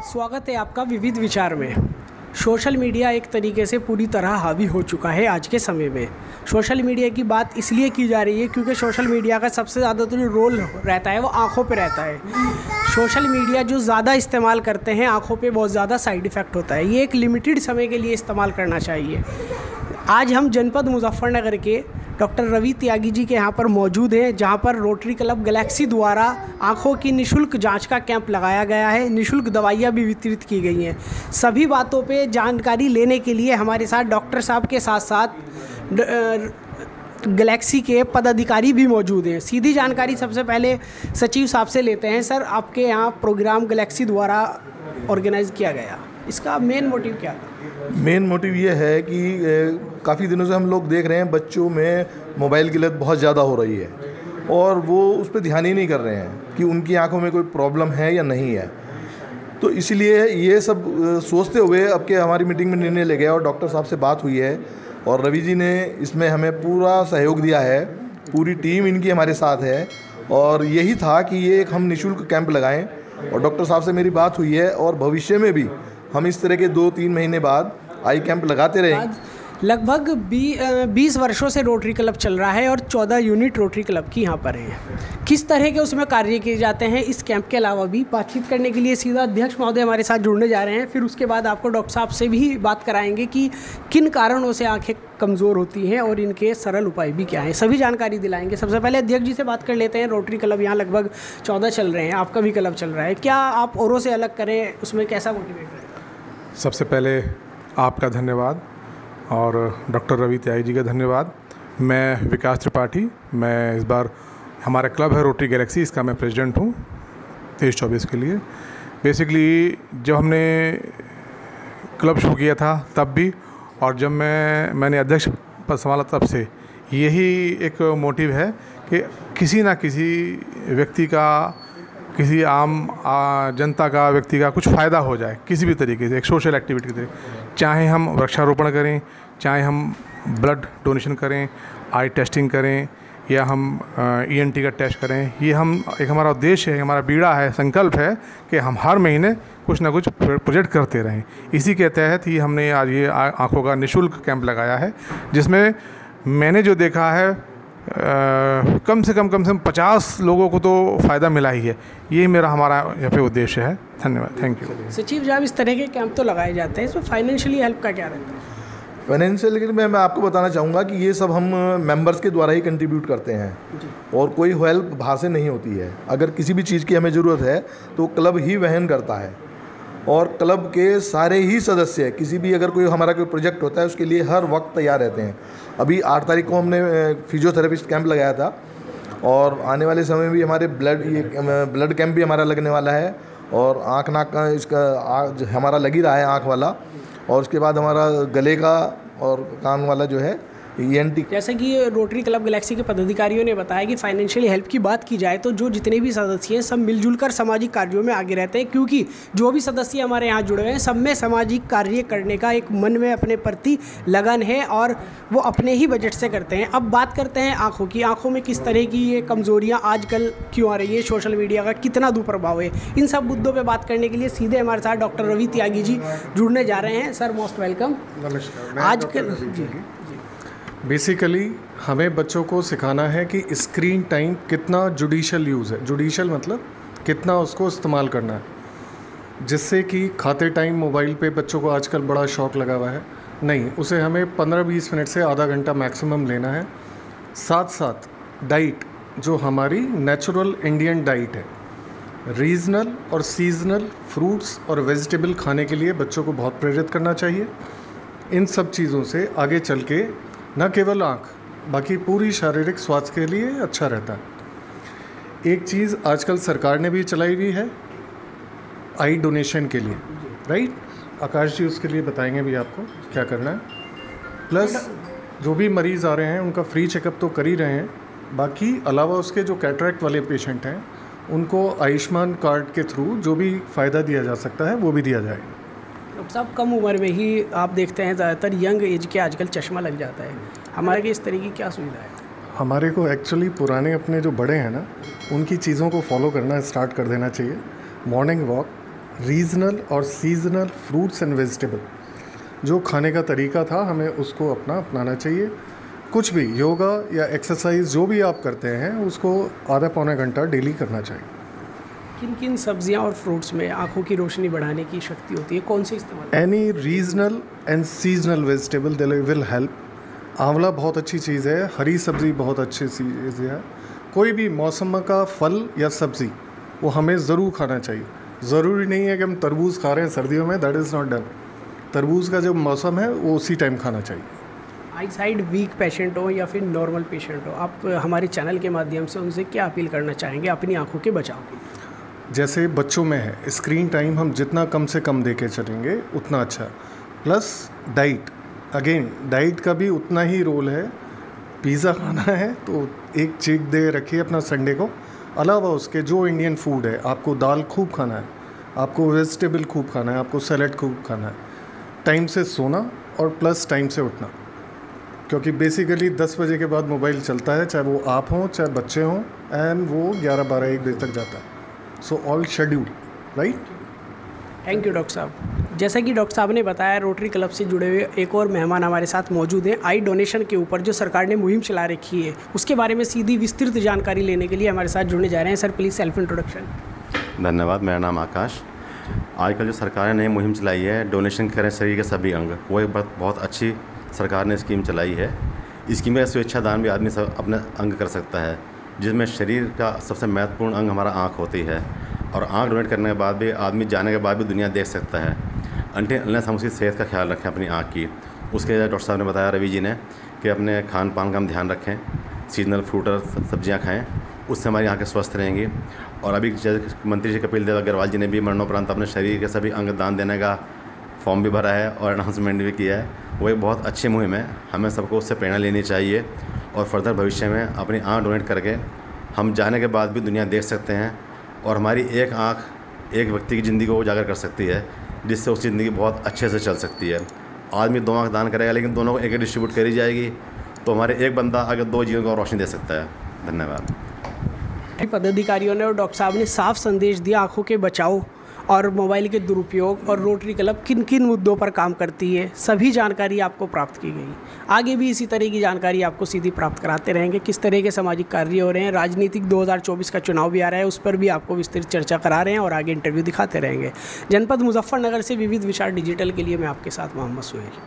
स्वागत है आपका विविध विचार में। सोशल मीडिया एक तरीके से पूरी तरह हावी हो चुका है आज के समय में। सोशल मीडिया की बात इसलिए की जा रही है क्योंकि सोशल मीडिया का सबसे ज़्यादा जो रोल रहता है वो आँखों पे रहता है। सोशल मीडिया जो ज़्यादा इस्तेमाल करते हैं आँखों पे बहुत ज़्यादा साइड इफ़ेक्ट होता है। ये एक लिमिटेड समय के लिए इस्तेमाल करना चाहिए। आज हम जनपद मुजफ्फरनगर के डॉक्टर रवि त्यागी जी के यहाँ पर मौजूद हैं, जहाँ पर रोटरी क्लब गैलेक्सी द्वारा आँखों की निःशुल्क जांच का कैंप लगाया गया है। निःशुल्क दवाइयाँ भी वितरित की गई हैं। सभी बातों पे जानकारी लेने के लिए हमारे साथ डॉक्टर साहब के साथ साथ गैलेक्सी के पदाधिकारी भी मौजूद हैं। सीधी जानकारी सबसे पहले सचिव साहब से लेते हैं। सर, आपके यहाँ प्रोग्राम गैलेक्सी द्वारा ऑर्गेनाइज़ किया गया, इसका मेन मोटिव क्या था? मेन मोटिव ये है कि काफ़ी दिनों से हम लोग देख रहे हैं बच्चों में मोबाइल की लत बहुत ज़्यादा हो रही है और वो उस पर ध्यान ही नहीं कर रहे हैं कि उनकी आंखों में कोई प्रॉब्लम है या नहीं है। तो इसलिए ये सब सोचते हुए अब के हमारी मीटिंग में निर्णय ले गया और डॉक्टर साहब से बात हुई है और रवि जी ने इसमें हमें पूरा सहयोग दिया है। पूरी टीम इनकी हमारे साथ है और यही था कि ये एक हम निःशुल्क कैंप लगाएं और डॉक्टर साहब से मेरी बात हुई है और भविष्य में भी हम इस तरह के 2-3 महीने बाद आई कैंप लगाते रहेंगे। लगभग 20 वर्षों से रोटरी क्लब चल रहा है और 14 यूनिट रोटरी क्लब की यहाँ पर हैं। किस तरह के उसमें कार्य किए जाते हैं, इस कैंप के अलावा भी बातचीत करने के लिए सीधा अध्यक्ष महोदय हमारे साथ जुड़ने जा रहे हैं। फिर उसके बाद आपको डॉक्टर साहब से भी बात कराएंगे कि किन कारणों से आंखें कमज़ोर होती हैं और इनके सरल उपाय भी क्या हैं, सभी जानकारी दिलाएंगे। सबसे पहले अध्यक्ष जी से बात कर लेते हैं। रोटरी क्लब यहाँ लगभग 14 चल रहे हैं, आपका भी क्लब चल रहा है, क्या आप औरों से अलग करें, उसमें कैसा मोटिवेट रहेगा? सबसे पहले आपका धन्यवाद और डॉक्टर रवि त्यागी जी का धन्यवाद। मैं विकास त्रिपाठी, मैं इस बार हमारा क्लब है रोटरी गैलेक्सी, इसका मैं प्रेसिडेंट हूँ 23-24 के लिए। बेसिकली जब हमने क्लब शुरू किया था तब भी और जब मैंने अध्यक्ष पद संभाला तब से यही एक मोटिव है कि किसी ना किसी व्यक्ति का, किसी आम जनता का, व्यक्ति का कुछ फ़ायदा हो जाए किसी भी तरीके से, एक सोशल एक्टिविटी के, चाहे हम वृक्षारोपण करें, चाहे हम ब्लड डोनेशन करें, आई टेस्टिंग करें या हम ENT का टेस्ट करें। ये एक हमारा उद्देश्य है, हमारा बीड़ा है, संकल्प है कि हम हर महीने कुछ ना कुछ प्रोजेक्ट करते रहें। इसी के तहत ही हमने आज ये आँखों का निःशुल्क कैंप लगाया है, जिसमें मैंने जो देखा है कम से कम 50 लोगों को तो फ़ायदा मिला ही है। ये हमारा यहाँ पे उद्देश्य है। धन्यवाद, थैंक यू। सचिव, जब इस तरह के कैंप तो लगाए जाते हैं, इसमें फाइनेंशियली हेल्प का क्या रहता है? फाइनेंशियल, लेकिन मैं आपको बताना चाहूँगा कि ये सब हम मेंबर्स के द्वारा ही कंट्रीब्यूट करते हैं और कोई हेल्प बाहर से नहीं होती है। अगर किसी भी चीज़ की हमें ज़रूरत है तो क्लब ही वहन करता है और क्लब के सारे ही सदस्य, किसी भी अगर कोई हमारा कोई प्रोजेक्ट होता है उसके लिए हर वक्त तैयार रहते हैं। अभी 8 तारीख को हमने फिजियोथेरेपिस्ट कैंप लगाया था और आने वाले समय भी हमारे ब्लड कैंप भी हमारा लगने वाला है और आँख नाक का इसका हमारा लग ही रहा है, आँख वाला, और उसके बाद हमारा गले का और कान वाला जो है ENT। जैसे कि रोटरी क्लब गैलेक्सी के पदाधिकारियों ने बताया कि फाइनेंशियली हेल्प की बात की जाए तो जो जितने भी सदस्य हैं सब मिलजुल कर सामाजिक कार्यों में आगे रहते हैं, क्योंकि जो भी सदस्य हमारे यहाँ जुड़े हुए हैं सब में सामाजिक कार्य करने का एक मन में अपने प्रति लगन है और वो अपने ही बजट से करते हैं। अब बात करते हैं आँखों की। आँखों में किस तरह की ये कमज़ोरियाँ आजकल क्यों आ रही है, सोशल मीडिया का कितना दुष्प्रभाव है, इन सब मुद्दों पर बात करने के लिए सीधे हमारे साथ डॉक्टर रवि त्यागी जी जुड़ने जा रहे हैं। Sir, most welcome. नमस्कार। आजकल बेसिकली हमें बच्चों को सिखाना है कि स्क्रीन टाइम कितना जुडिशल यूज़ है। जुडिशल मतलब कितना उसको इस्तेमाल करना है, जिससे कि खाते टाइम मोबाइल पे बच्चों को आजकल बड़ा शौक़ लगा हुआ है। नहीं, उसे हमें 15-20 मिनट से आधा घंटा मैक्सिमम लेना है। साथ साथ डाइट, जो हमारी नेचुरल इंडियन डाइट है, रीजनल और सीजनल फ्रूट्स और वेजिटेबल खाने के लिए बच्चों को बहुत प्रेरित करना चाहिए। इन सब चीज़ों से आगे चल के न केवल आँख, बाकी पूरी शारीरिक स्वास्थ्य के लिए अच्छा रहता है। एक चीज़ आजकल सरकार ने भी चलाई हुई है आई डोनेशन के लिए, राइट? आकाश जी उसके लिए बताएंगे भी आपको क्या करना है। प्लस जो भी मरीज़ आ रहे हैं उनका फ्री चेकअप तो कर ही रहे हैं, बाकी अलावा उसके जो कैटरैक्ट वाले पेशेंट हैं उनको आयुष्मान कार्ड के थ्रू जो भी फ़ायदा दिया जा सकता है वो भी दिया जाएगा। डॉक्टर साहब, कम उम्र में ही आप देखते हैं ज़्यादातर यंग एज के आजकल चश्मा लग जाता है, हमारे के इस तरह की क्या सुविधा है? हमारे को एक्चुअली पुराने अपने जो बड़े हैं ना, उनकी चीज़ों को फॉलो करना स्टार्ट कर देना चाहिए। मॉर्निंग वॉक, रीजनल और सीजनल फ्रूट्स एंड वेजिटेबल जो खाने का तरीका था हमें उसको अपनाना चाहिए। कुछ भी योगा या एक्सरसाइज जो भी आप करते हैं उसको आधा पौना घंटा डेली करना चाहिए। किन किन सब्जियां और फ्रूट्स में आँखों की रोशनी बढ़ाने की शक्ति होती है, कौन से इस्तेमाल? Any regional and seasonal vegetable they will help. आंवला बहुत अच्छी चीज़ है, हरी सब्ज़ी बहुत अच्छी चीज़ है। कोई भी मौसम का फल या सब्ज़ी वो हमें ज़रूर खाना चाहिए। ज़रूरी नहीं है कि हम तरबूज खा रहे हैं सर्दियों में, दैट इज़ नॉट डन। तरबूज का जो मौसम है वो उसी टाइम खाना चाहिए। आई साइड वीक पेशेंट हो या फिर नॉर्मल पेशेंट हो, आप हमारे चैनल के माध्यम से उनसे क्या अपील करना चाहेंगे अपनी आँखों के बचाव के लिए? जैसे बच्चों में है, स्क्रीन टाइम हम जितना कम से कम दे के चलेंगे उतना अच्छा। प्लस डाइट, अगेन डाइट का भी उतना ही रोल है। पिज़्ज़ा खाना है तो एक चीट डे रखिए अपना संडे को। अलावा उसके जो इंडियन फूड है, आपको दाल खूब खाना है, आपको वेजिटेबल खूब खाना है, आपको सैलड खूब खाना है। टाइम से सोना और प्लस टाइम से उठना, क्योंकि बेसिकली 10 बजे के बाद मोबाइल चलता है, चाहे वो आप हों चाहे बच्चे हों, एंड वो 11, 12, 1 बजे तक जाता है। So all schedule, right. Thank you doctor साहब। जैसा कि डॉक्टर साहब ने बताया, रोटरी क्लब से जुड़े हुए एक और मेहमान हमारे साथ मौजूद हैं। आई डोनेशन के ऊपर जो सरकार ने मुहिम चला रखी है उसके बारे में सीधी विस्तृत जानकारी लेने के लिए हमारे साथ जुड़ने जा रहे हैं। Sir please self introduction. धन्यवाद, मेरा नाम आकाश। आजकल जो सरकार ने नई मुहिम चलाई है, डोनेशन करें शरीर के सभी अंग, वो एक बहुत अच्छी सरकार ने स्कीम चलाई है। स्कीम में स्वेच्छा दान भी आदमी सब अपने अंग कर सकता है, जिसमें शरीर का सबसे महत्वपूर्ण अंग हमारा आँख होती है। और आँख डोनेट करने के बाद भी आदमी जाने के बाद भी दुनिया देख सकता है, अनलेस हम उसकी सेहत का ख्याल रखें अपनी आँख की। उसके लिए डॉक्टर साहब ने बताया, रवि जी ने, कि अपने खान पान का हम ध्यान रखें, सीजनल फ्रूट और सब्जियाँ खाएँ, उससे हमारी आँखें स्वस्थ रहेंगी। और अभी मंत्री जी कपिल देव अग्रवाल जी ने भी मरणोपरांत अपने शरीर के सभी अंग दान देने का फॉर्म भी भरा है और अनाउंसमेंट भी किया है। वो एक बहुत अच्छी मुहिम है, हमें सबको उससे प्रेरणा लेनी चाहिए। और फर्दर भविष्य में अपनी आँख डोनेट करके हम जाने के बाद भी दुनिया देख सकते हैं, और हमारी एक आँख एक व्यक्ति की ज़िंदगी को उजागर कर सकती है, जिससे उसकी ज़िंदगी बहुत अच्छे से चल सकती है। आदमी 2 आँख दान करेगा, लेकिन दोनों को एक डिस्ट्रीब्यूट करी जाएगी, तो हमारे एक बंदा अगर 2 जीवन को रोशनी दे सकता है। धन्यवाद। पदाधिकारियों ने और डॉक्टर साहब ने साफ संदेश दिया आँखों के बचाव और मोबाइल के दुरुपयोग और रोटरी क्लब किन किन मुद्दों पर काम करती है, सभी जानकारी आपको प्राप्त की गई। आगे भी इसी तरह की जानकारी आपको सीधी प्राप्त कराते रहेंगे। किस तरह के सामाजिक कार्य हो रहे हैं, राजनीतिक 2024 का चुनाव भी आ रहा है, उस पर भी आपको विस्तृत चर्चा करा रहे हैं और आगे इंटरव्यू दिखाते रहेंगे। जनपद मुजफ्फरनगर से विविध विचार डिजिटल के लिए मैं आपके साथ मोहम्मद सुहेल।